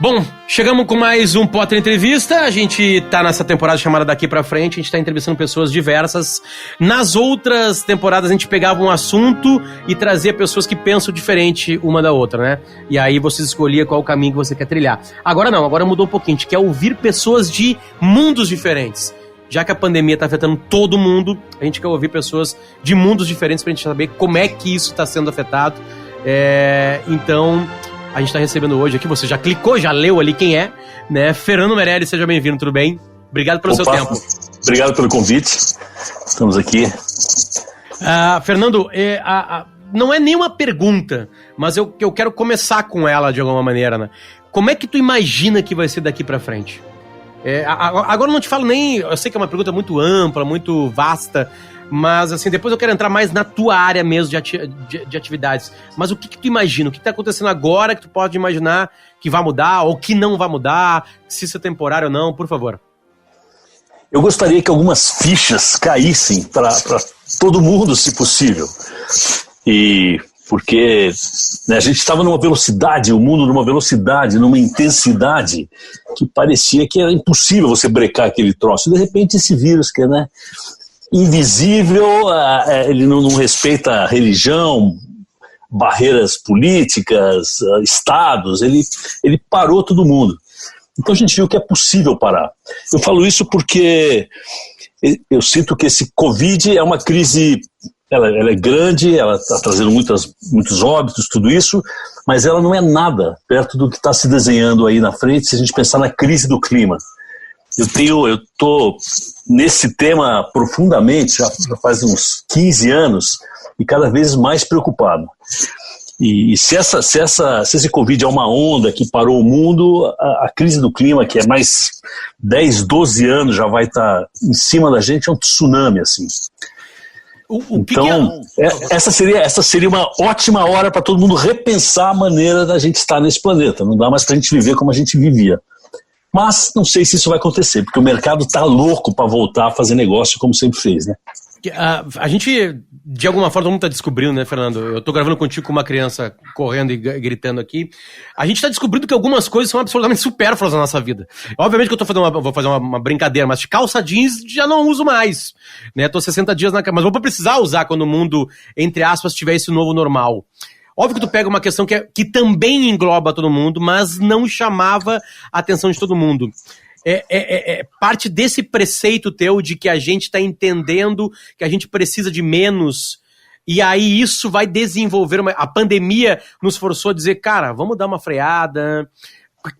Bom, chegamos com mais um Potter Entrevista. A gente tá nessa temporada chamada Daqui Pra Frente, a gente tá entrevistando pessoas diversas. Nas outras temporadas a gente pegava um assunto e trazia pessoas que pensam diferente uma da outra, né? E aí você escolhia qual o caminho que você quer trilhar. Agora não, agora mudou um pouquinho, a gente quer ouvir pessoas de mundos diferentes. Já que a pandemia tá afetando todo mundo, a gente quer ouvir pessoas de mundos diferentes pra gente saber como é que isso tá sendo afetado. Então... a gente está recebendo hoje aqui, você já clicou, já leu ali quem é, né? Fernando Meirelles, seja bem-vindo, tudo bem? Obrigado pelo seu tempo. Obrigado pelo convite, estamos aqui. Fernando, não é nenhuma pergunta, mas eu quero começar com ela de alguma maneira, né? Como é que tu imagina que vai ser daqui pra frente? Agora eu não te falo nem, eu sei que é uma pergunta muito ampla, muito vasta, mas assim, depois eu quero entrar mais na tua área mesmo de atividades. Mas o que tu imagina? O que tá acontecendo agora que tu pode imaginar que vai mudar ou que não vai mudar? Se isso é temporário ou não, por favor. Eu gostaria que algumas fichas caíssem para todo mundo, se possível. E porque né, a gente estava numa velocidade, o mundo numa velocidade, numa intensidade que parecia que era impossível você brecar aquele troço. E de repente esse vírus que é, né, invisível, ele não respeita religião, barreiras políticas, estados, ele parou todo mundo. Então a gente viu que é possível parar. Eu falo isso porque eu sinto que esse Covid é uma crise, ela é grande, ela está trazendo muitos óbitos, tudo isso, mas ela não é nada perto do que está se desenhando aí na frente se a gente pensar na crise do clima. Eu estou nesse tema profundamente, já faz uns 15 anos, e cada vez mais preocupado. E se esse Covid é uma onda que parou o mundo, a crise do clima, que é mais 10, 12 anos, já vai estar em cima da gente, é um tsunami, assim. Então, essa seria uma ótima hora para todo mundo repensar a maneira da gente estar nesse planeta. Não dá mais para a gente viver como a gente vivia. Mas não sei se isso vai acontecer, porque o mercado está louco para voltar a fazer negócio como sempre fez, né? A gente, de alguma forma, todo mundo está descobrindo, né, Fernando? Eu estou gravando contigo com uma criança correndo e gritando aqui. A gente está descobrindo que algumas coisas são absolutamente supérfluas na nossa vida. Obviamente que eu vou fazer uma brincadeira, mas calça jeans já não uso mais. Né? Estou 60 dias na cama, mas vou precisar usar quando o mundo, entre aspas, tiver esse novo normal. Óbvio que tu pega uma questão que também engloba todo mundo, mas não chamava a atenção de todo mundo. Parte desse preceito teu de que a gente está entendendo que a gente precisa de menos, e aí isso vai desenvolver a pandemia nos forçou a dizer, cara, vamos dar uma freada,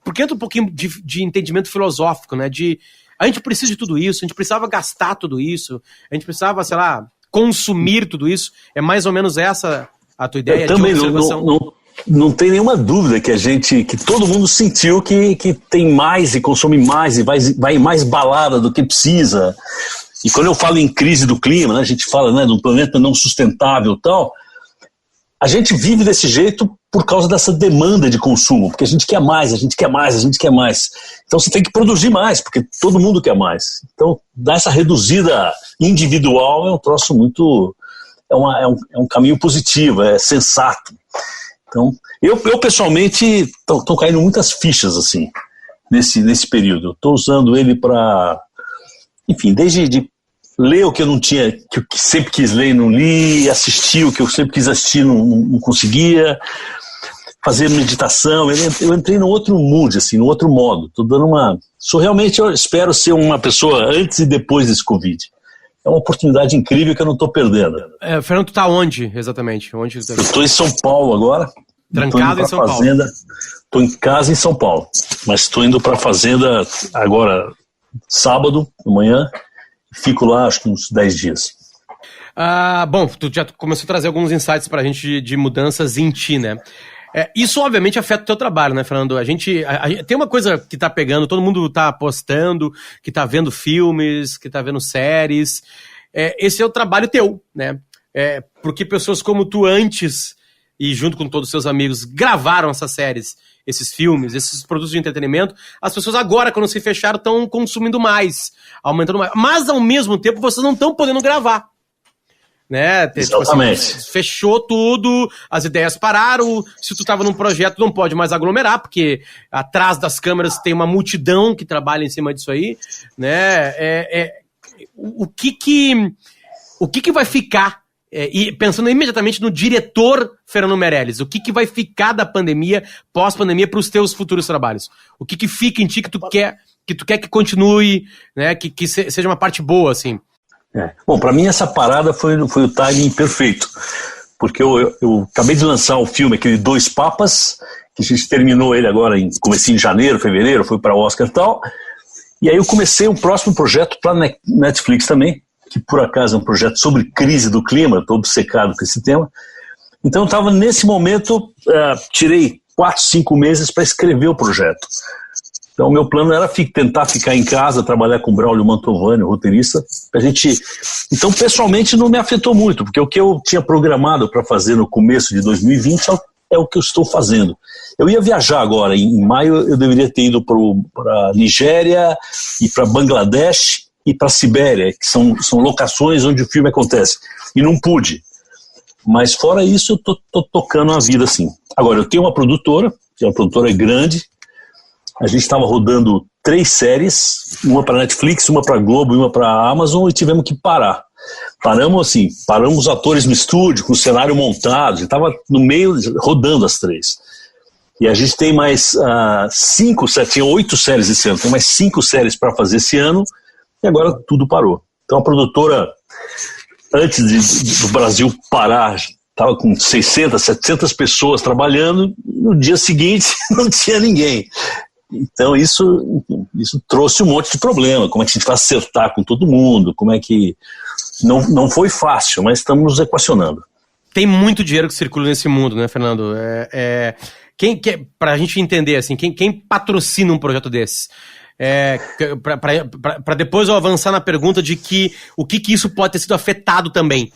porque entra um pouquinho de entendimento filosófico, né, a gente precisa de tudo isso, a gente precisava gastar tudo isso, a gente precisava, sei lá, consumir tudo isso, é mais ou menos essa a tua ideia de observação? Não tem nenhuma dúvida que todo mundo sentiu que tem mais e consome mais e vai em mais balada do que precisa. E quando eu falo em crise do clima, né, a gente fala, né, de um planeta não sustentável e tal, a gente vive desse jeito por causa dessa demanda de consumo, porque a gente quer mais, a gente quer mais, a gente quer mais. Então você tem que produzir mais, porque todo mundo quer mais. Então dar essa reduzida individual é um troço muito... É um caminho positivo, é sensato. Então, eu pessoalmente, estão caindo muitas fichas assim, nesse período. Estou usando ele para, enfim, desde de ler o que eu não tinha, que eu sempre quis ler e não li, assistir o que eu sempre quis assistir e não conseguia, fazer meditação. Eu entrei num outro mood, assim, num outro modo. Eu espero ser uma pessoa antes e depois desse Covid. É uma oportunidade incrível que eu não estou perdendo. Fernando, tu tá onde, exatamente? Eu estou em São Paulo agora. Trancado em São Paulo. Estou em casa em São Paulo, mas estou indo para a fazenda agora, sábado, amanhã. Fico lá, acho que uns 10 dias. Bom, tu já começou a trazer alguns insights pra gente de mudanças em ti, né? Isso obviamente afeta o teu trabalho, né, Fernando? A gente tem uma coisa que tá pegando, todo mundo tá postando, que tá vendo filmes, que tá vendo séries. Esse é o trabalho teu, né? Porque pessoas como tu antes, e junto com todos os seus amigos, gravaram essas séries, esses filmes, esses produtos de entretenimento. As pessoas agora, quando se fecharam, estão consumindo mais, aumentando mais. Mas, ao mesmo tempo, vocês não estão podendo gravar. né? Tipo assim, fechou tudo, as ideias pararam, se tu tava num projeto não pode mais aglomerar, porque atrás das câmeras tem uma multidão que trabalha em cima disso aí, né? O que vai ficar, e pensando imediatamente no diretor Fernando Meirelles, o que vai ficar da pandemia, pós-pandemia, para os teus futuros trabalhos? O que fica em ti que tu quer que continue, né? Que seja uma parte boa, assim? Bom, para mim essa parada foi o timing perfeito, porque eu acabei de lançar o filme, aquele Dois Papas, que a gente terminou ele agora comecei em janeiro, fevereiro, foi para o Oscar e tal, e aí eu comecei um próximo projeto para Netflix também, que por acaso é um projeto sobre crise do clima, estou obcecado com esse tema, então eu estava nesse momento, tirei 4, 5 meses para escrever o projeto. Então, o meu plano era tentar ficar em casa, trabalhar com o Braulio Mantovani, o roteirista. Então, pessoalmente, não me afetou muito, porque o que eu tinha programado para fazer no começo de 2020 é o que eu estou fazendo. Eu ia viajar agora, em maio eu deveria ter ido para Nigéria, e para Bangladesh e para Sibéria, que são locações onde o filme acontece. E não pude. Mas fora isso, eu estou tocando a vida assim. Agora, eu tenho uma produtora, que é uma produtora grande. A gente estava rodando 3 séries, uma para Netflix, uma para Globo e uma para Amazon, e tivemos que parar. Paramos os atores no estúdio, com o cenário montado, e estava no meio, rodando as 3. E a gente tem mais 5 séries, tinha 8 séries esse ano, tem mais 5 séries para fazer esse ano, e agora tudo parou. Então a produtora, antes do Brasil parar, estava com 600, 700 pessoas trabalhando, no dia seguinte não tinha ninguém. Então isso trouxe um monte de problema, como é que a gente vai acertar com todo mundo, como é que... Não foi fácil, mas estamos nos equacionando. Tem muito dinheiro que circula nesse mundo, né, Fernando? Pra gente entender, assim, quem patrocina um projeto desse? Para depois eu avançar na pergunta de o que isso pode ter sido afetado também.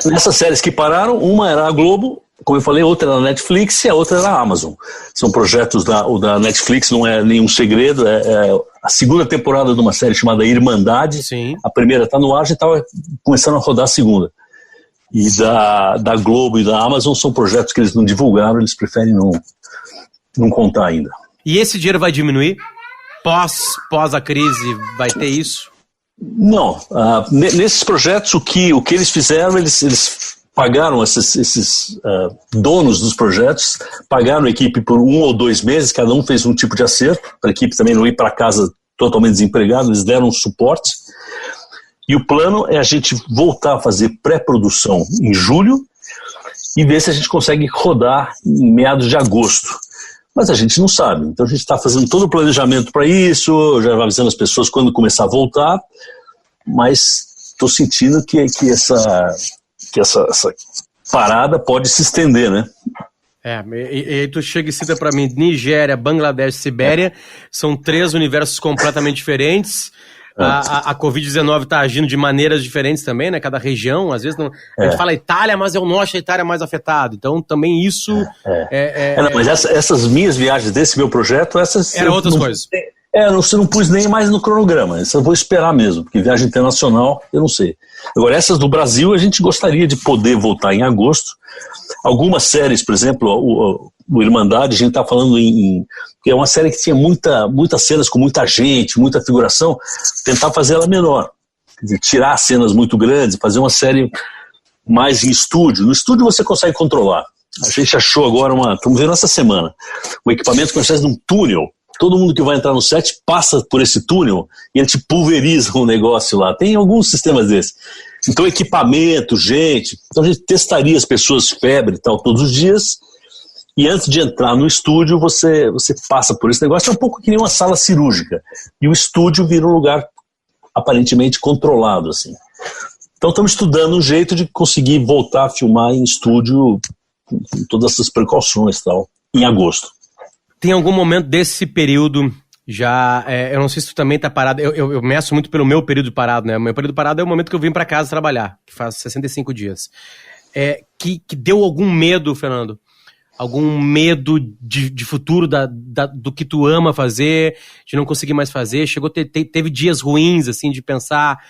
Nessas séries que pararam, uma era a Globo, como eu falei, outra era a Netflix e a outra era a Amazon. São projetos o da Netflix, não é nenhum segredo, é a segunda temporada de uma série chamada Irmandade. Sim. A primeira está no ar, já estava começando a rodar a segunda. E da Globo e da Amazon são projetos que eles não divulgaram, eles preferem não contar ainda. E esse dinheiro vai diminuir? Pós a crise vai ter isso? Não. Nesses projetos, o que eles fizeram, eles pagaram esses donos dos projetos, pagaram a equipe por 1 ou 2 meses, cada um fez um tipo de acerto, para a equipe também não ir para casa totalmente desempregada, eles deram um suporte. E o plano é a gente voltar a fazer pré-produção em julho e ver se a gente consegue rodar em meados de agosto. Mas a gente não sabe, então a gente está fazendo todo o planejamento para isso, já avisando as pessoas quando começar a voltar, mas estou sentindo que essa parada pode se estender, né? E tu chega e cita para mim Nigéria, Bangladesh, Sibéria, são 3 universos completamente diferentes. A Covid-19 está agindo de maneiras diferentes também, né? Cada região, às vezes não. A gente fala Itália, mas é o norte da Itália mais afetado. Então também isso. Mas essas minhas viagens desse meu projeto, essas. Eram outras coisas. Você não pus nem mais no cronograma. Isso eu vou esperar mesmo, porque viagem internacional, eu não sei. Agora, essas do Brasil, a gente gostaria de poder voltar em agosto. Algumas séries, por exemplo, o Irmandade, a gente está falando que é uma série que tinha muitas cenas com muita gente, muita figuração, tentar fazer ela menor. Quer dizer, tirar cenas muito grandes, fazer uma série mais em estúdio. No estúdio você consegue controlar. A gente achou agora estamos vendo essa semana, um equipamento que consiste num túnel. Todo mundo que vai entrar no set passa por esse túnel e ele te pulveriza um negócio lá. Tem alguns sistemas desses. Então, equipamento, gente. Então, a gente testaria as pessoas febre e tal todos os dias. E antes de entrar no estúdio, você passa por esse negócio. É um pouco que nem uma sala cirúrgica. E o estúdio vira um lugar aparentemente controlado, assim. Então, estamos estudando um jeito de conseguir voltar a filmar em estúdio com todas essas precauções e tal, em agosto. Tem algum momento desse período já, eu não sei se tu também tá parado, eu meço muito pelo meu período parado, né? O meu período parado é o momento que eu vim pra casa trabalhar, que faz 65 dias. Que deu algum medo, Fernando? Algum medo de futuro do que tu ama fazer, de não conseguir mais fazer? Teve dias ruins, assim, de pensar,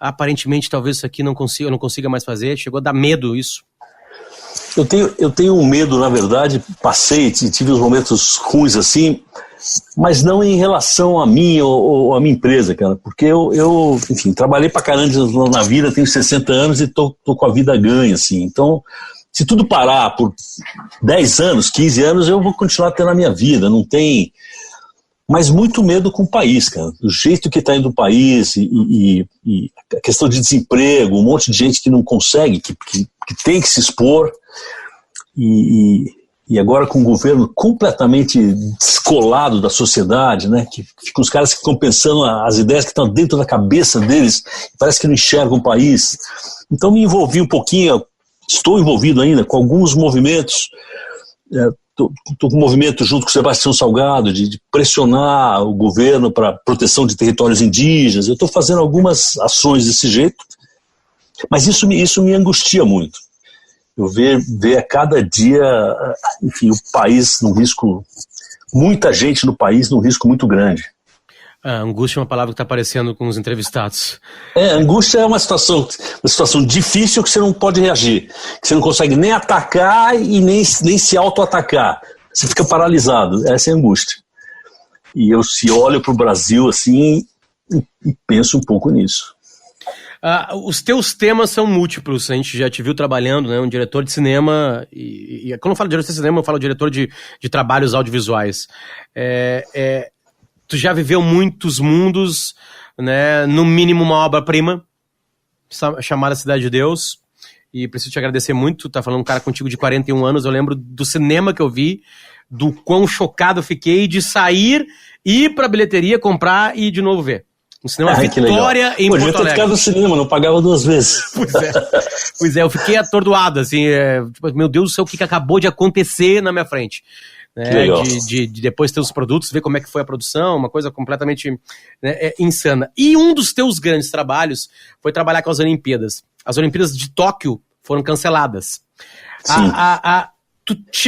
aparentemente talvez isso aqui eu não consiga mais fazer? Chegou a dar medo isso? Eu tenho um medo, na verdade, tive uns momentos ruins assim, mas não em relação a mim ou a minha empresa, cara, porque eu enfim, trabalhei pra caramba na vida, tenho 60 anos e tô com a vida ganha, assim, então, se tudo parar por 10 anos, 15 anos, eu vou continuar tendo a minha vida, não tem... Mas muito medo com o país, cara, do jeito que está indo o país e a questão de desemprego, um monte de gente que não consegue, que tem que se expor, e agora com o governo completamente descolado da sociedade, né, que ficam os caras que ficam pensando as ideias que estão dentro da cabeça deles, parece que não enxergam o país. Então me envolvi um pouquinho, estou envolvido ainda com alguns movimentos, estou com um movimento junto com o Sebastião Salgado de pressionar o governo para proteção de territórios indígenas. Eu estou fazendo algumas ações desse jeito, mas isso me angustia muito. Eu ver a cada dia, enfim, o país num risco, muita gente no país num risco muito grande. Angústia é uma palavra que está aparecendo com os entrevistados. Angústia é uma situação difícil que você não pode reagir, que você não consegue nem atacar e nem se auto-atacar. Você fica paralisado, essa é a angústia. E eu olho para o Brasil assim e penso um pouco nisso. Os teus temas são múltiplos, a gente já te viu trabalhando, né, um diretor de cinema, e quando eu falo diretor de cinema, eu falo diretor de trabalhos audiovisuais. Tu já viveu muitos mundos, né, no mínimo uma obra-prima, chamada Cidade de Deus, e preciso te agradecer muito, tá falando um cara contigo de 41 anos, eu lembro do cinema que eu vi, do quão chocado eu fiquei de sair, ir pra bilheteria, comprar e de novo ver. Um cinema Vitória em Porto Alegre. Eu devia ter ficado no cinema, não pagava 2 vezes. Pois é, eu fiquei atordoado, assim, tipo, meu Deus do céu, o que acabou de acontecer na minha frente. Né, de depois ter os produtos, ver como é que foi a produção, uma coisa completamente, né, insana. E um dos teus grandes trabalhos foi trabalhar com as Olimpíadas. As Olimpíadas de Tóquio foram canceladas. Sim.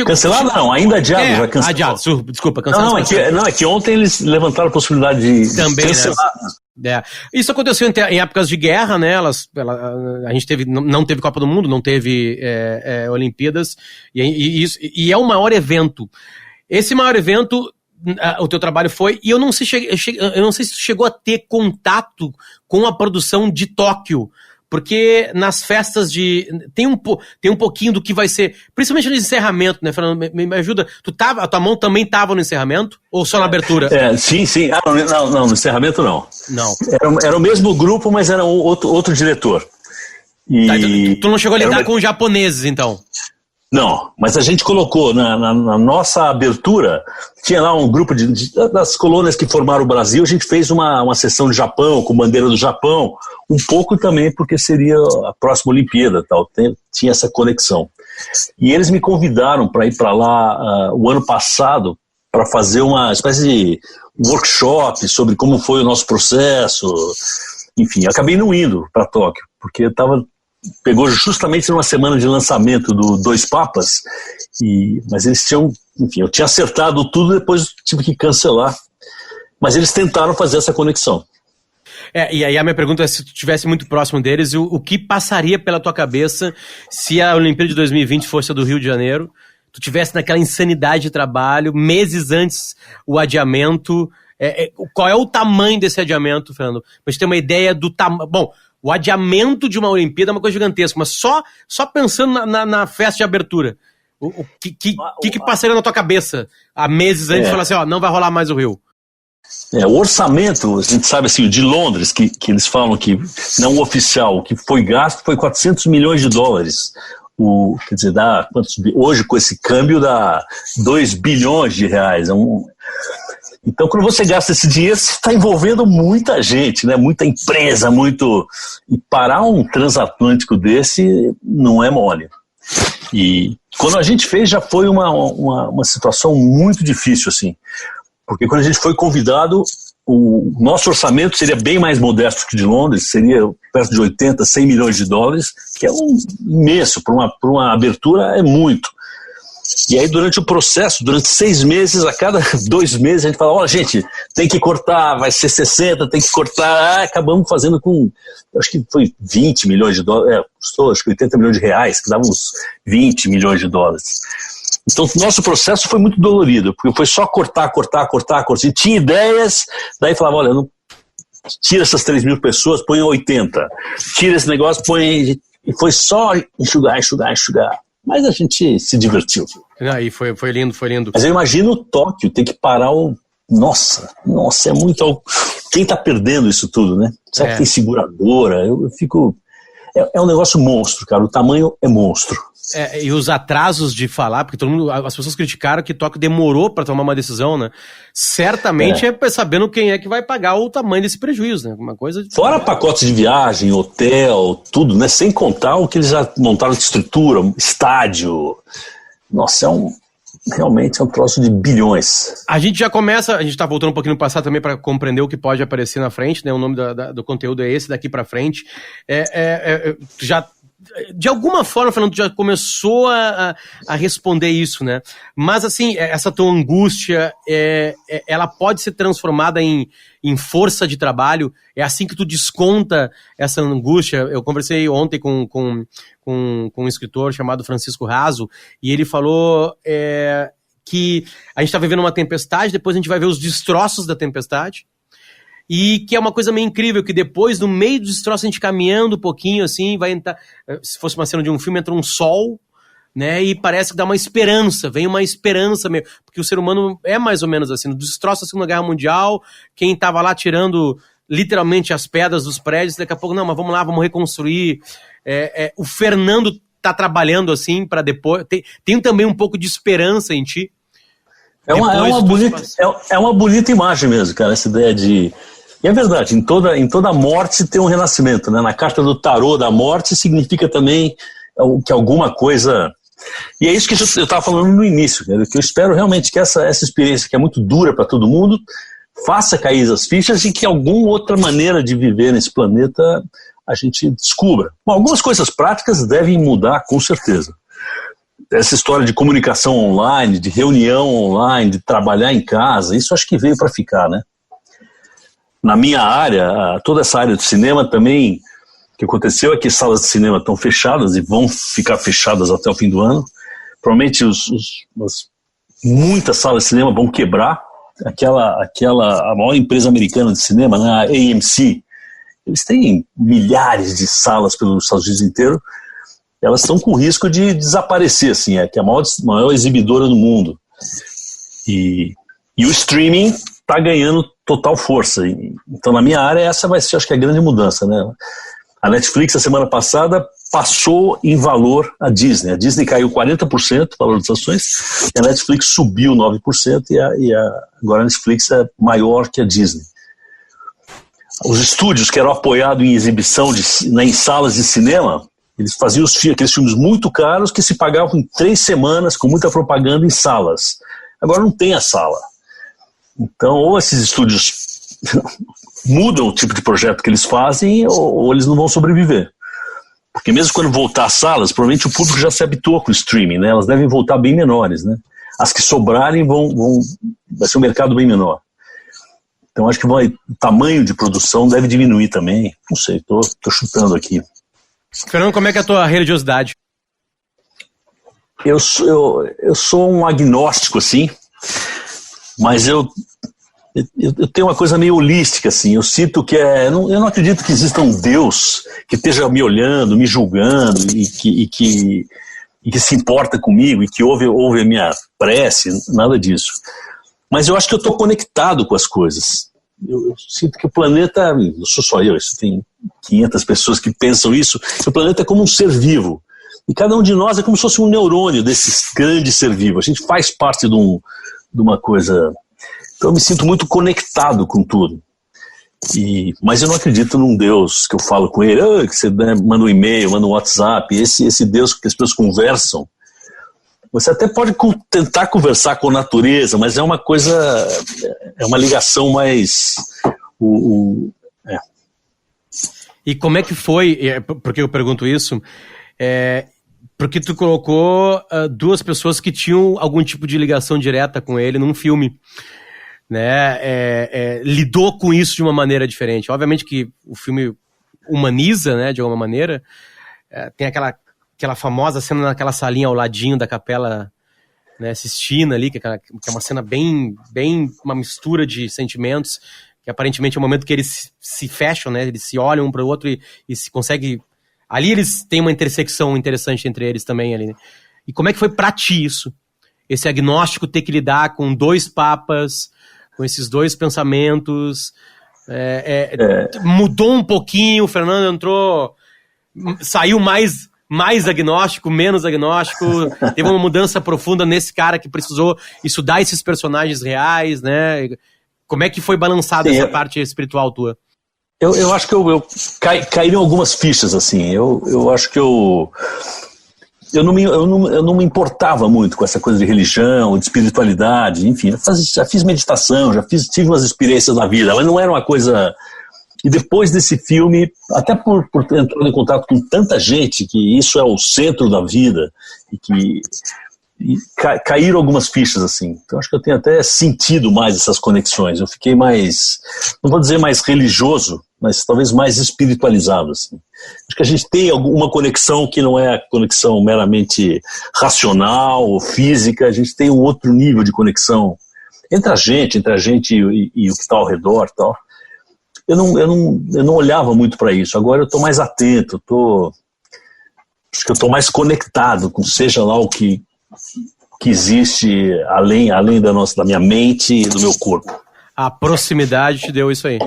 Cancelado não, ainda adiado. Já cancelado. Adiado, desculpa, cancelado. Não, é que ontem eles levantaram a possibilidade de também, cancelar. Né? Isso aconteceu em épocas de guerra, né? A gente não teve Copa do Mundo, não teve Olimpíadas, e é o maior evento. Esse maior evento, o teu trabalho foi, e eu não sei se tu chegou a ter contato com a produção de Tóquio, porque nas festas tem um pouquinho do que vai ser, principalmente no encerramento, né, Fernando? Me ajuda. A tua mão também estava no encerramento? Ou só na abertura? Sim. Não, no encerramento não. Não. Era o mesmo grupo, mas era outro diretor. E tu não chegou a lidar com os japoneses, então? Não, mas a gente colocou na nossa abertura, tinha lá um grupo das colônias que formaram o Brasil, a gente fez uma sessão de Japão, com bandeira do Japão, um pouco também porque seria a próxima Olimpíada, tal, tinha essa conexão. E eles me convidaram para ir para lá o ano passado, para fazer uma espécie de workshop sobre como foi o nosso processo, enfim, acabei não indo para Tóquio, porque pegou justamente numa semana de lançamento do Dois Papas, mas eles tinham, enfim, eu tinha acertado tudo, depois tive que cancelar, mas eles tentaram fazer essa conexão. E aí a minha pergunta é, se tu estivesse muito próximo deles, o que passaria pela tua cabeça se a Olimpíada de 2020 fosse a do Rio de Janeiro, tu tivesse naquela insanidade de trabalho, meses antes o adiamento, qual é o tamanho desse adiamento, Fernando? Pra gente ter uma ideia do tamanho. Bom, o adiamento de uma Olimpíada é uma coisa gigantesca, mas só pensando na festa de abertura, o que passaria na tua cabeça há meses antes de falar assim, não vai rolar mais o Rio? O orçamento, a gente sabe assim, de Londres, que eles falam que, não oficial, o que foi gasto foi 400 milhões de dólares. Quer dizer, hoje com esse câmbio dá 2 bilhões de reais. Então, quando você gasta esse dinheiro, você está envolvendo muita gente, né? Muita empresa, E parar um transatlântico desse não é mole. E quando a gente fez, já foi uma situação muito difícil, assim. Porque quando a gente foi convidado, o nosso orçamento seria bem mais modesto que o de Londres, seria perto de 80, 100 milhões de dólares, que é imenso, para uma abertura é muito. E aí durante o processo, durante 6 meses, a cada 2 meses a gente fala, olha gente, tem que cortar, vai ser 60, tem que cortar, acabamos fazendo com, acho que foi 20 milhões de dólares, custou acho que 80 milhões de reais, que dava uns 20 milhões de dólares. Então o nosso processo foi muito dolorido, porque foi só cortar, e tinha ideias, daí falava, olha, não, tira essas 3 mil pessoas, põe 80, tira esse negócio, põe, e foi só enxugar. Mas a gente se divertiu. Aí foi lindo. Mas eu imagino Tóquio ter que parar o... Nossa, é muito... Quem tá perdendo isso tudo, né? Será que tem seguradora? Eu fico... É um negócio monstro, cara. O tamanho é monstro. E os atrasos de falar, porque todo mundo, as pessoas criticaram que Tóquio demorou para tomar uma decisão, né? Certamente é sabendo quem é que vai pagar o tamanho desse prejuízo, né? Uma coisa... Fora pacotes de viagem, hotel, tudo, né? Sem contar o que eles já montaram de estrutura, estádio. Nossa, realmente é um troço de bilhões. A gente já começa, a gente tá voltando um pouquinho no passado também para compreender o que pode aparecer na frente, né? O nome do conteúdo é esse, daqui para frente. Já... De alguma forma, Fernando, tu já começou a responder isso, né? Mas, assim, essa tua angústia, ela pode ser transformada em força de trabalho? É assim que tu desconta essa angústia? Eu conversei ontem com um escritor chamado Francisco Raso, e ele falou que a gente tá vivendo uma tempestade, depois a gente vai ver os destroços da tempestade, e que é uma coisa meio incrível, que depois, no meio dos destroços, a gente caminhando um pouquinho, assim, vai entrar, se fosse uma cena de um filme, entra um sol, né, e parece que dá uma esperança, vem uma esperança mesmo, porque o ser humano é mais ou menos assim, no destroço da Segunda Guerra Mundial, quem tava lá tirando literalmente as pedras dos prédios, daqui a pouco, não, mas vamos lá, vamos reconstruir. O Fernando tá trabalhando assim, para depois, tem também um pouco de esperança em ti. É uma bonita imagem mesmo, cara, essa ideia de... E é verdade, em toda morte tem um renascimento, né? Na carta do tarô da morte significa também que alguma coisa... E é isso que eu estava falando no início, né? Que eu espero realmente que essa experiência, que é muito dura para todo mundo, faça cair as fichas e que alguma outra maneira de viver nesse planeta a gente descubra. Bom, algumas coisas práticas devem mudar, com certeza. Essa história de comunicação online, de reunião online, de trabalhar em casa, isso acho que veio para ficar, né? Na minha área, toda essa área do cinema também, o que aconteceu é que salas de cinema estão fechadas e vão ficar fechadas até o fim do ano. Provavelmente muitas salas de cinema vão quebrar. A maior empresa americana de cinema, né, a AMC, eles têm milhares de salas pelos Estados Unidos inteiro. Elas estão com risco de desaparecer, assim, que é a maior exibidora do mundo. E o streaming está ganhando total força. Então, na minha área, essa vai ser, acho que, a grande mudança, né? A Netflix, a semana passada, passou em valor a Disney. A Disney caiu 40% o valor das ações, e a Netflix subiu 9%, agora a Netflix é maior que a Disney. Os estúdios que eram apoiados em exibição em salas de cinema, eles faziam aqueles filmes muito caros que se pagavam em 3 semanas com muita propaganda em salas. Agora não tem a sala. Então, ou esses estúdios mudam o tipo de projeto que eles fazem, ou eles não vão sobreviver. Porque mesmo quando voltar às salas, provavelmente o público já se habituou com o streaming, né? Elas devem voltar bem menores, né? As que sobrarem vai ser um mercado bem menor. Então acho que o tamanho de produção deve diminuir também. Não sei, tô chutando aqui. Fernando, como é que é a tua religiosidade? Eu sou um agnóstico, assim, mas eu tenho uma coisa meio holística, assim. Eu sinto que eu não acredito que exista um Deus que esteja me olhando, me julgando e que se importa comigo e que ouve a minha prece, nada disso. Mas eu acho que eu estou conectado com as coisas. Eu sinto que o planeta, não sou só eu, isso tem 500 pessoas que pensam isso, que o planeta é como um ser vivo. E cada um de nós é como se fosse um neurônio desse grande ser vivo. A gente faz parte de uma coisa... Então eu me sinto muito conectado com tudo. Mas eu não acredito num Deus que eu falo com ele, que você manda um e-mail, manda um WhatsApp, esse Deus que as pessoas conversam. Você até pode tentar conversar com a natureza, mas é uma coisa, é uma ligação mais... E como é que foi, porque eu pergunto isso, Porque tu colocou duas pessoas que tinham algum tipo de ligação direta com ele num filme, né? Lidou com isso de uma maneira diferente. Obviamente que o filme humaniza, né, de alguma maneira. Tem aquela famosa cena naquela salinha ao ladinho da Capela, né, Sistina ali, que é uma cena bem uma mistura de sentimentos, que aparentemente é o momento que eles se fecham, né? Eles se olham um para o outro e se consegue. Ali eles têm uma intersecção interessante entre eles também ali, né? E como é que foi pra ti isso? Esse agnóstico ter que lidar com dois papas, com esses dois pensamentos, mudou um pouquinho, o Fernando entrou, saiu mais agnóstico, menos agnóstico, teve uma mudança profunda nesse cara que precisou estudar esses personagens reais, né? Como é que foi balançada essa parte espiritual tua? Eu acho que eu caíram algumas fichas, assim. Eu acho que eu não me importava muito com essa coisa de religião, de espiritualidade, enfim. Já fiz meditação, tive umas experiências na vida, mas não era uma coisa... E depois desse filme, até por ter entrado em contato com tanta gente, que isso é o centro da vida, caíram algumas fichas, assim. Então acho que eu tenho até sentido mais essas conexões. Eu fiquei mais, não vou dizer mais religioso, mas talvez mais espiritualizado, assim. Acho que a gente tem alguma conexão que não é a conexão meramente racional ou física. A gente tem um outro nível de conexão entre a gente e o que está ao redor e tal. Eu não olhava muito para isso. Agora eu estou mais atento, acho que eu estou mais conectado com seja lá o que existe além da minha mente e do meu corpo. A proximidade te deu isso aí.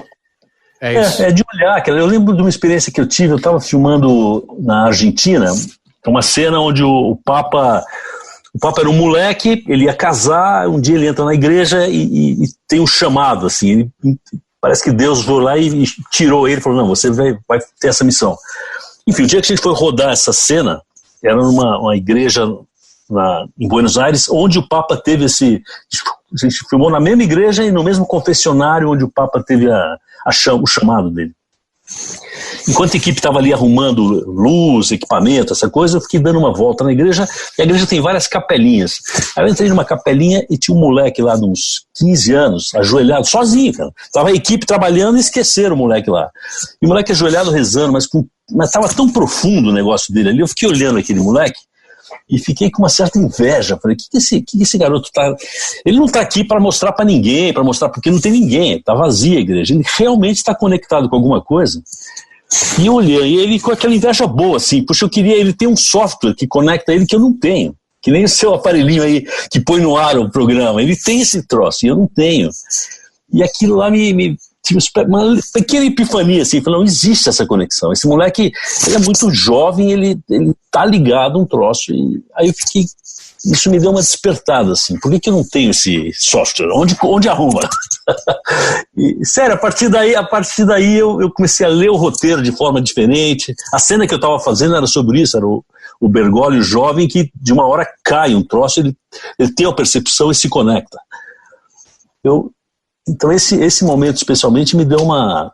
É isso. De olhar. Eu lembro de uma experiência que eu tive. Eu estava filmando na Argentina, uma cena onde o Papa era um moleque, ele ia casar, um dia ele entra na igreja e tem um chamado, assim, parece que Deus foi lá e tirou ele e falou, não, você vai ter essa missão. Enfim, o dia que a gente foi rodar essa cena, era numa igreja em Buenos Aires, onde o Papa teve a gente filmou na mesma igreja e no mesmo confessionário onde o Papa teve o chamado dele. Enquanto a equipe estava ali arrumando luz, equipamento, essa coisa, eu fiquei dando uma volta na igreja, e a igreja tem várias capelinhas. Aí eu entrei numa capelinha e tinha um moleque lá de uns 15 anos, ajoelhado, sozinho, cara. Tava a equipe trabalhando e esqueceram o moleque lá. E o moleque ajoelhado rezando, mas estava tão profundo o negócio dele ali, eu fiquei olhando aquele moleque e fiquei com uma certa inveja. Falei, que esse garoto tá... Ele não está aqui para mostrar para ninguém, porque não tem ninguém, está vazia a igreja. Ele realmente está conectado com alguma coisa. E eu olhei, e ele com aquela inveja boa, assim, puxa, ele tem um software que conecta ele que eu não tenho. Que nem o seu aparelhinho aí que põe no ar o programa. Ele tem esse troço, e eu não tenho. E aquilo lá me tive uma pequena epifania, assim, falando, não existe essa conexão. Esse moleque, ele é muito jovem, ele tá ligado a um troço. E aí eu fiquei, isso me deu uma despertada, assim, por que eu não tenho esse software? Onde arruma? E, sério, a partir daí eu comecei a ler o roteiro de forma diferente. A cena que eu estava fazendo era sobre isso, era o Bergoglio jovem que de uma hora cai um troço, ele tem a percepção e se conecta. Então esse momento especialmente me deu uma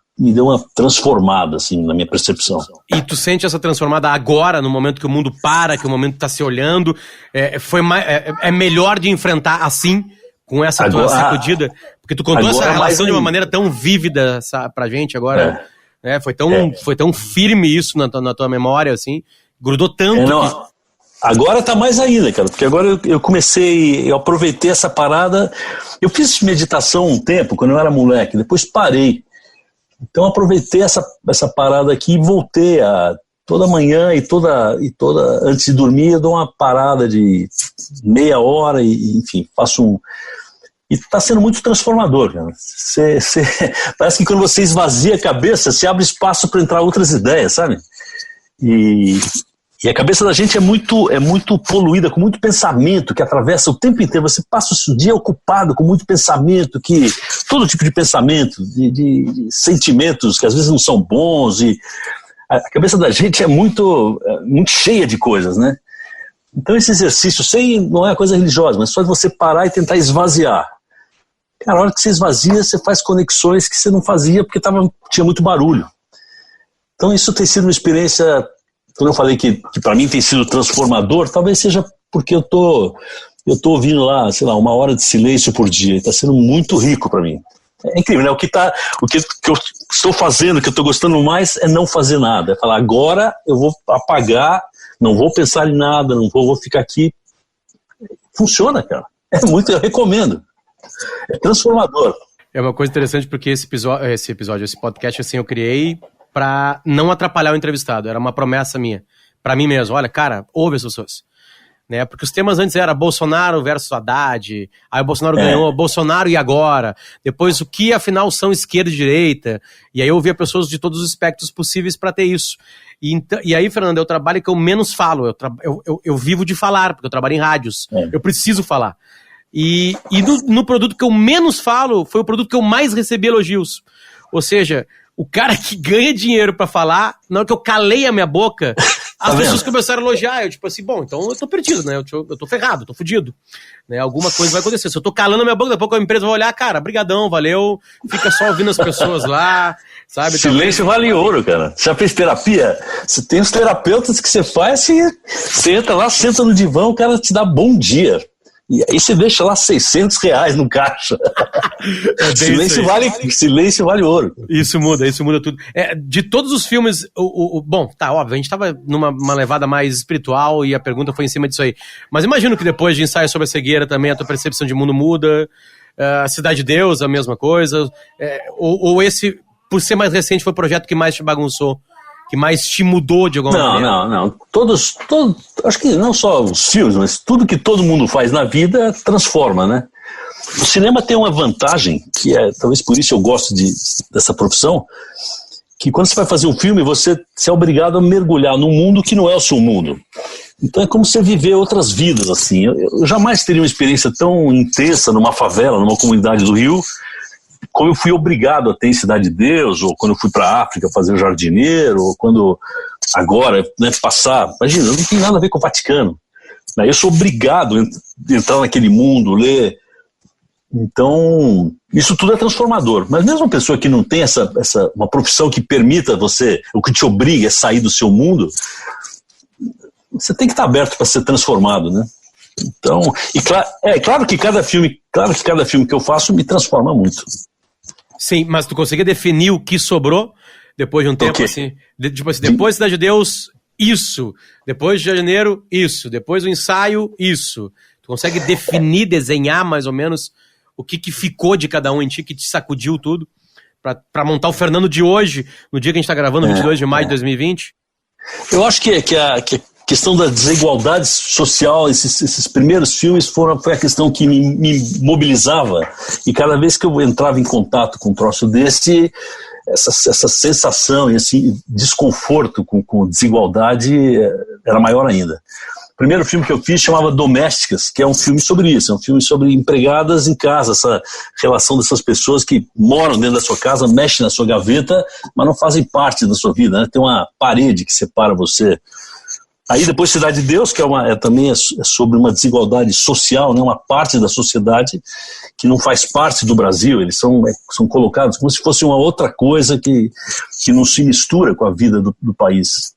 transformada, assim, na minha percepção. E tu sente essa transformada agora, no momento que o mundo para, que o momento está se olhando, é melhor de enfrentar assim, com essa tua sacudida? Porque tu contou essa relação de uma maneira tão vívida pra gente agora. Foi tão firme isso na tua memória, assim, grudou tanto. Agora tá mais ainda, cara, porque agora eu aproveitei essa parada. Eu fiz meditação um tempo, quando eu era moleque, depois parei. Então aproveitei essa parada aqui e voltei toda manhã e toda antes de dormir eu dou uma parada de meia hora e enfim, faço e tá sendo muito transformador, cara. Parece que quando você esvazia a cabeça, você abre espaço para entrar outras ideias, sabe? E a cabeça da gente é muito poluída, com muito pensamento que atravessa o tempo inteiro. Você passa o dia ocupado com muito pensamento, todo tipo de pensamento, de sentimentos que às vezes não são bons. E a cabeça da gente é muito cheia de coisas, né? Então esse exercício não é uma coisa religiosa, mas só de você parar e tentar esvaziar. Cara, a hora que você esvazia, você faz conexões que você não fazia porque tinha muito barulho. Então isso tem sido uma experiência quando eu falei que para mim tem sido transformador, talvez seja porque eu tô ouvindo lá, sei lá, 1 hora de silêncio por dia. Está sendo muito rico para mim. É incrível, né? O que eu estou fazendo, que eu estou gostando mais é não fazer nada. É falar, agora eu vou apagar, não vou pensar em nada, não vou ficar aqui. Funciona, cara. Eu recomendo. É transformador. É uma coisa interessante porque esse podcast, assim, eu criei pra não atrapalhar o entrevistado. Era uma promessa minha, pra mim mesmo. Olha, cara, ouve as pessoas. Né? Porque os temas antes era Bolsonaro versus Haddad, aí o Bolsonaro ganhou, Bolsonaro e agora? Depois, o que afinal são esquerda e direita? E aí eu ouvia pessoas de todos os espectros possíveis pra ter isso. E aí, Fernando, é o trabalho que eu menos falo. Eu vivo de falar, porque eu trabalho em rádios. Eu preciso falar. E no produto que eu menos falo, foi o produto que eu mais recebi elogios. Ou seja, o cara que ganha dinheiro pra falar, na hora que eu calei a minha boca, as pessoas começaram a elogiar. Eu tipo assim, bom, então eu tô perdido, né? Eu tô ferrado, eu tô fudido. Né? Alguma coisa vai acontecer. Se eu tô calando a minha boca, daqui a pouco a empresa vai olhar, cara, brigadão, valeu, fica só ouvindo as pessoas lá, sabe? Silêncio vale ouro, cara. Você já fez terapia? Você tem os terapeutas que você faz, você entra lá, senta no divã, o cara te dá bom dia. E aí você deixa lá R$600 no caixa. Silêncio vale ouro. Isso muda tudo. De todos os filmes, bom, tá, óbvio, a gente tava numa levada mais espiritual e a pergunta foi em cima disso aí. Mas imagino que depois de Ensaio sobre a Cegueira também a tua percepção de mundo muda, a Cidade de Deus, a mesma coisa, ou esse, por ser mais recente, foi o projeto que mais te bagunçou? Que mais te mudou de alguma maneira? Não. Todos, acho que não só os filmes, mas tudo que todo mundo faz na vida transforma, né? O cinema tem uma vantagem, que talvez por isso eu gosto dessa profissão, que quando você vai fazer um filme, você é obrigado a mergulhar num mundo que não é o seu mundo. Então é como você viver outras vidas, assim. Eu jamais teria uma experiência tão intensa numa favela, numa comunidade do Rio, como eu fui obrigado a ter em Cidade de Deus, ou quando eu fui para a África fazer o jardineiro, ou quando agora, né, passar. Imagina, não tem nada a ver com o Vaticano. Né? Eu sou obrigado a entrar naquele mundo, ler. Então, isso tudo é transformador. Mas mesmo uma pessoa que não tem uma profissão que permita você, o que te obriga a sair do seu mundo, você tem que estar aberto para ser transformado, né? Então, claro que cada filme que eu faço me transforma muito. Sim, mas tu conseguia definir o que sobrou depois de um tempo, assim? Tipo assim, depois Cidade de Deus, isso. Depois de Janeiro, isso. Depois o Ensaio, isso. Tu consegue definir, desenhar mais ou menos o que ficou de cada um em ti, que te sacudiu tudo, pra montar o Fernando de hoje, no dia que a gente tá gravando, 22 de maio de 2020? Eu acho que a questão da desigualdade social, esses primeiros filmes foi a questão que me mobilizava, e cada vez que eu entrava em contato com um troço desse, essa sensação e esse desconforto com desigualdade era maior ainda. O primeiro filme que eu fiz chamava Domésticas, que é um filme sobre isso, é um filme sobre empregadas em casa, essa relação dessas pessoas que moram dentro da sua casa, mexem na sua gaveta, mas não fazem parte da sua vida, né? Tem uma parede que separa você. Aí depois Cidade de Deus, que também é sobre uma desigualdade social, né? Uma parte da sociedade que não faz parte do Brasil, eles são colocados como se fosse uma outra coisa que não se mistura com a vida do país.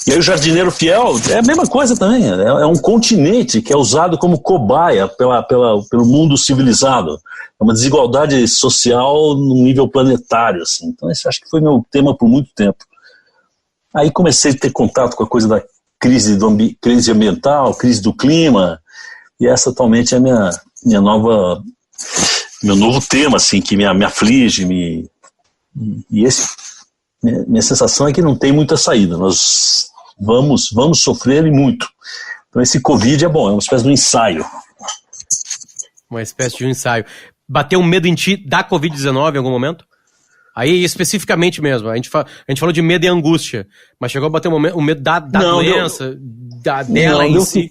E aí o Jardineiro Fiel é a mesma coisa também, é um continente que é usado como cobaia pelo mundo civilizado. É uma desigualdade social no nível planetário, assim. Então esse acho que foi meu tema por muito tempo. Aí comecei a ter contato com a coisa da crise ambiental, crise do clima, e essa atualmente é meu novo tema, assim, que me aflige, minha sensação é que não tem muita saída, nós vamos sofrer e muito. Então esse Covid é bom, é uma espécie de um ensaio. Uma espécie de um ensaio. Bateu um medo em ti da Covid-19 em algum momento? Aí, especificamente mesmo, a gente falou de medo e angústia, mas chegou a bater um medo da doença, dela em si?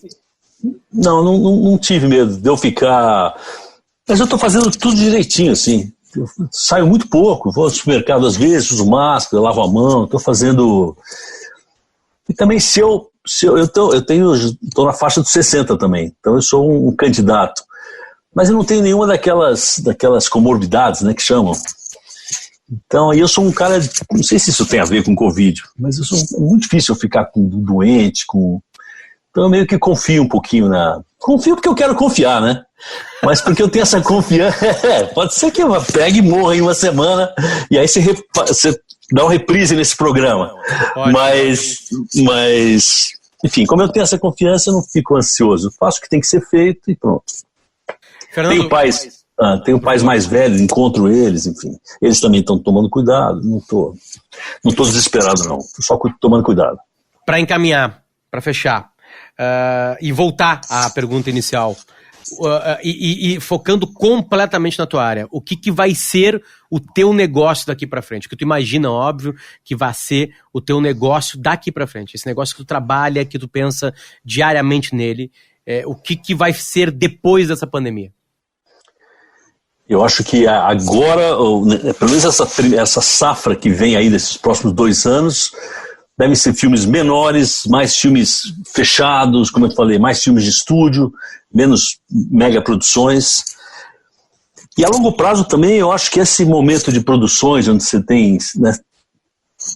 Não tive medo de eu ficar... Mas eu tô fazendo tudo direitinho, assim. Eu saio muito pouco, vou ao supermercado às vezes, uso máscara, lavo a mão, tô fazendo... E também eu tô na faixa dos 60 também, então eu sou um candidato. Mas eu não tenho nenhuma daquelas comorbidades, né, que chamam. Então, aí eu sou um cara, não sei se isso tem a ver com Covid, mas é muito difícil eu ficar doente, então eu meio que confio um pouquinho Confio porque eu quero confiar, né? Mas porque eu tenho essa confiança, pode ser que eu pegue e morra em uma semana, e aí você dá uma reprise nesse programa. Mas, enfim, como eu tenho essa confiança, eu não fico ansioso. Eu faço o que tem que ser feito e pronto. Fernando, tenho pais mais velhos, encontro eles, enfim. Eles também estão tomando cuidado, não tô desesperado não, tô só tomando cuidado. Para encaminhar, para fechar, e voltar à pergunta inicial, e focando completamente na tua área, o que vai ser o teu negócio daqui para frente? O que tu imagina, óbvio, que vai ser o teu negócio daqui para frente, esse negócio que tu trabalha, que tu pensa diariamente nele, o que vai ser depois dessa pandemia? Eu acho que agora, pelo menos essa safra que vem aí desses próximos 2 anos, devem ser filmes menores, mais filmes fechados, como eu falei, mais filmes de estúdio, menos mega produções. E a longo prazo também, eu acho que esse momento de produções, onde você tem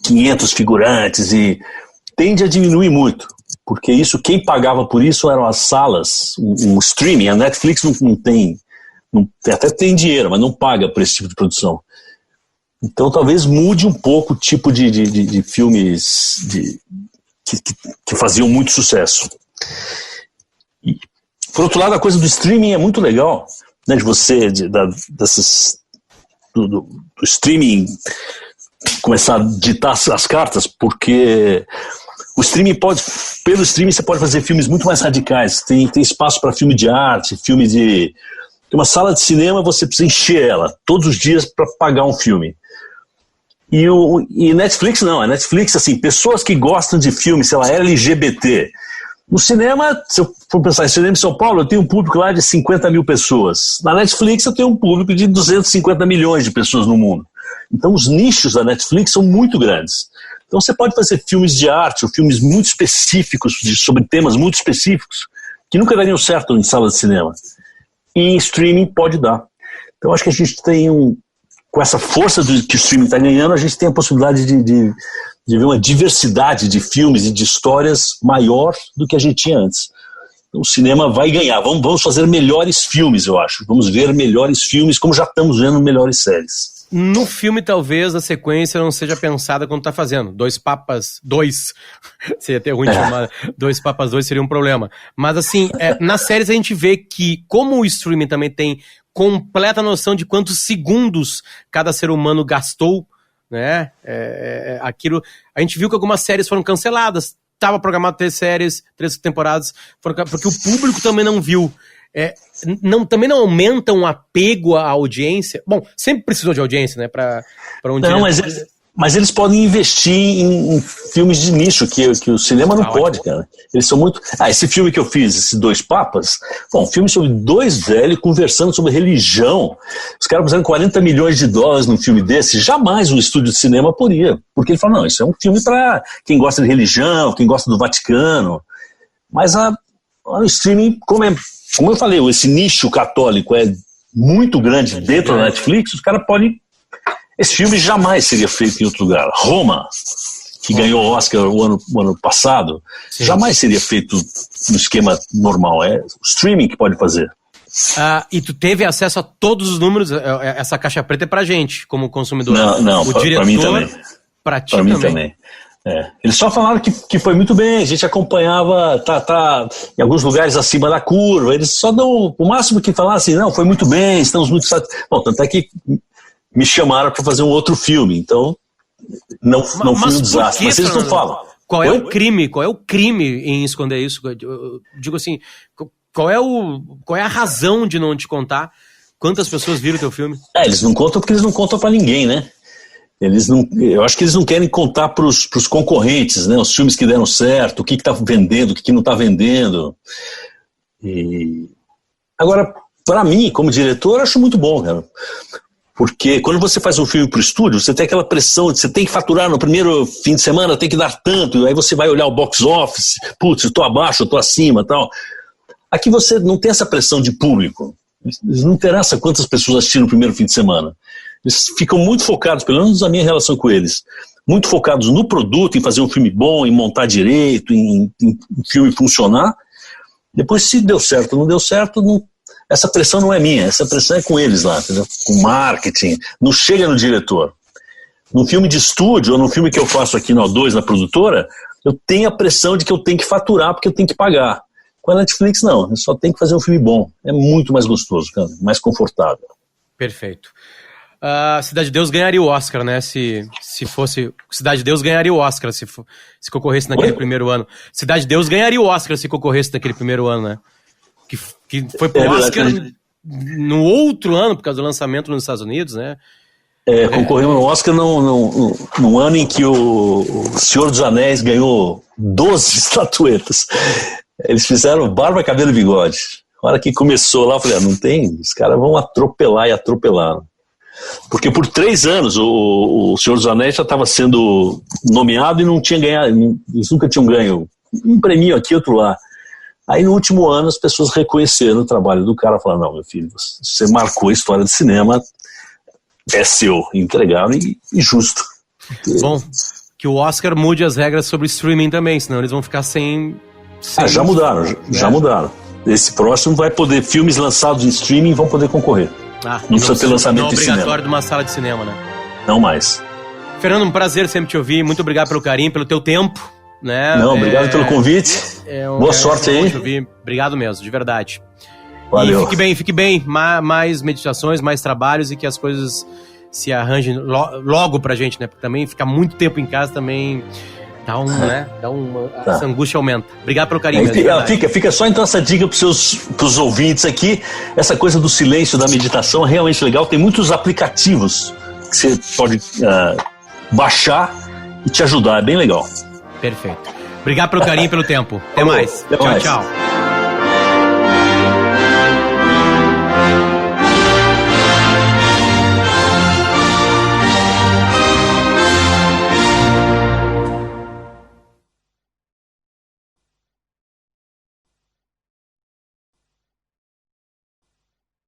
500 figurantes, tende a diminuir muito. Porque quem pagava por isso eram as salas, o streaming. A Netflix não tem, até tem dinheiro, mas não paga por esse tipo de produção. Então talvez mude um pouco o tipo de filmes que faziam muito sucesso. E, por outro lado, a coisa do streaming é muito legal, né, de você, do streaming começar a ditar as cartas, porque pelo streaming você pode fazer filmes muito mais radicais, tem espaço para filme de arte, tem uma sala de cinema, você precisa encher ela todos os dias para pagar um filme. E Netflix não, a Netflix, assim, pessoas que gostam de filmes, sei lá, LGBT. No cinema, se eu for pensar em cinema em São Paulo, eu tenho um público lá de 50 mil pessoas. Na Netflix eu tenho um público de 250 milhões de pessoas no mundo. Então os nichos da Netflix são muito grandes. Então você pode fazer filmes de arte, ou filmes muito específicos, sobre temas muito específicos, que nunca dariam certo em sala de cinema. E em streaming pode dar. Então acho que a gente tem com essa força que o streaming está ganhando, a gente tem a possibilidade de ver uma diversidade de filmes e de histórias maior do que a gente tinha antes. Então, o cinema vai ganhar. Vamos fazer melhores filmes, eu acho. Vamos ver melhores filmes, como já estamos vendo melhores séries. No filme, talvez, a sequência não seja pensada quando tá fazendo. 2 Papas 2. Seria até ruim de chamar. 2 Papas 2 seria um problema. Mas, assim, nas séries a gente vê que, como o streaming também tem completa noção de quantos segundos cada ser humano gastou, né? Aquilo. A gente viu que algumas séries foram canceladas. Estava programado 3 temporadas, porque o público também não viu. Também não aumenta um apego à audiência. Bom, sempre precisou de audiência, né? Pra um não, mas eles podem investir em filmes de nicho, que o cinema não pode, cara. Eles são muito... esse filme que eu fiz, esses 2 Papas, um filme sobre 2 velhos conversando sobre religião. Os caras puseram $40 milhões num filme desse. Jamais um estúdio de cinema poderia. Porque ele fala, não, isso é um filme para quem gosta de religião, quem gosta do Vaticano. Mas o streaming, como eu falei, esse nicho católico é muito grande dentro da Netflix, os caras podem... Esse filme jamais seria feito em outro lugar. Roma, que ganhou o Oscar o ano passado, sim, jamais seria feito no esquema normal. É o streaming que pode fazer. E tu teve acesso a todos os números? Essa caixa preta é pra gente, como consumidor. Não, o diretor, pra mim também. Pra ti também. Mim também. Eles só falaram que foi muito bem, a gente acompanhava, tá em alguns lugares acima da curva, eles só dão o máximo que falaram assim, não, foi muito bem, estamos muito satisfeitos. Bom, tanto é que me chamaram para fazer um outro filme, então não foi um desastre, mas eles não falam. Qual é o crime? Qual é o crime em esconder isso? Eu digo assim, qual é a razão de não te contar quantas pessoas viram o teu filme? Eles não contam porque eles não contam para ninguém, né? Eu acho que eles não querem contar para os concorrentes, né? Os filmes que deram certo, o que está vendendo, o que não está vendendo. Agora, para mim, como diretor, eu acho muito bom, cara. Porque quando você faz um filme para o estúdio, você tem aquela pressão de você tem que faturar no primeiro fim de semana, tem que dar tanto, aí você vai olhar o box office, putz, eu estou abaixo, eu estou acima, tal. Aqui você não tem essa pressão de público. Não interessa quantas pessoas assistiram no primeiro fim de semana. Eles ficam muito focados, pelo menos a minha relação com eles, muito focados no produto, em fazer um filme bom, em montar direito, em o filme funcionar. Depois, se deu certo ou não deu certo, essa pressão não é minha, essa pressão é com eles lá, entendeu? Com marketing, não chega no diretor. No filme de estúdio, ou no filme que eu faço aqui no O2, na produtora, eu tenho a pressão de que eu tenho que faturar porque eu tenho que pagar. Com a Netflix, não, eu só tenho que fazer um filme bom. É muito mais gostoso, cara, mais confortável. Perfeito. Cidade de Deus ganharia o Oscar, né? Se fosse... Cidade de Deus ganharia o Oscar se concorresse naquele primeiro ano. Cidade de Deus ganharia o Oscar se concorresse naquele primeiro ano, né? Que foi pro Oscar no outro ano, por causa do lançamento nos Estados Unidos, né? Concorreu no Oscar no ano em que o Senhor dos Anéis ganhou 12 estatuetas. Eles fizeram barba, cabelo e bigode. A hora que começou lá, eu falei, não tem, os caras vão atropelar e atropelar. Porque por 3 anos o Senhor dos Anéis já estava sendo nomeado e não tinha ganhado, eles nunca tinham ganho um prêmio aqui, outro lá. Aí no último ano as pessoas reconheceram o trabalho do cara, falaram, não, meu filho, você marcou a história do cinema, é seu, entregaram e justo. Bom, que o Oscar mude as regras sobre streaming também, senão eles vão ficar sem já mudaram, já mudaram. Esse próximo vai poder, filmes lançados em streaming vão poder concorrer. Não precisa ter lançamento em cinema. Não é obrigatório de uma sala de cinema, né? Não mais. Fernando, um prazer sempre te ouvir. Muito obrigado pelo carinho, pelo teu tempo. Né? Não, obrigado pelo convite. Boa sorte aí. Obrigado mesmo, de verdade. Valeu. E fique bem. Mais meditações, mais trabalhos e que as coisas se arranjem logo pra gente, né? Porque também ficar muito tempo em casa também essa angústia aumenta. Obrigado pelo carinho. Fica só então essa dica pros ouvintes aqui. Essa coisa do silêncio, da meditação é realmente legal. Tem muitos aplicativos que você pode baixar e te ajudar. É bem legal. Perfeito. Obrigado pelo carinho e pelo tempo. Até mais. Tchau.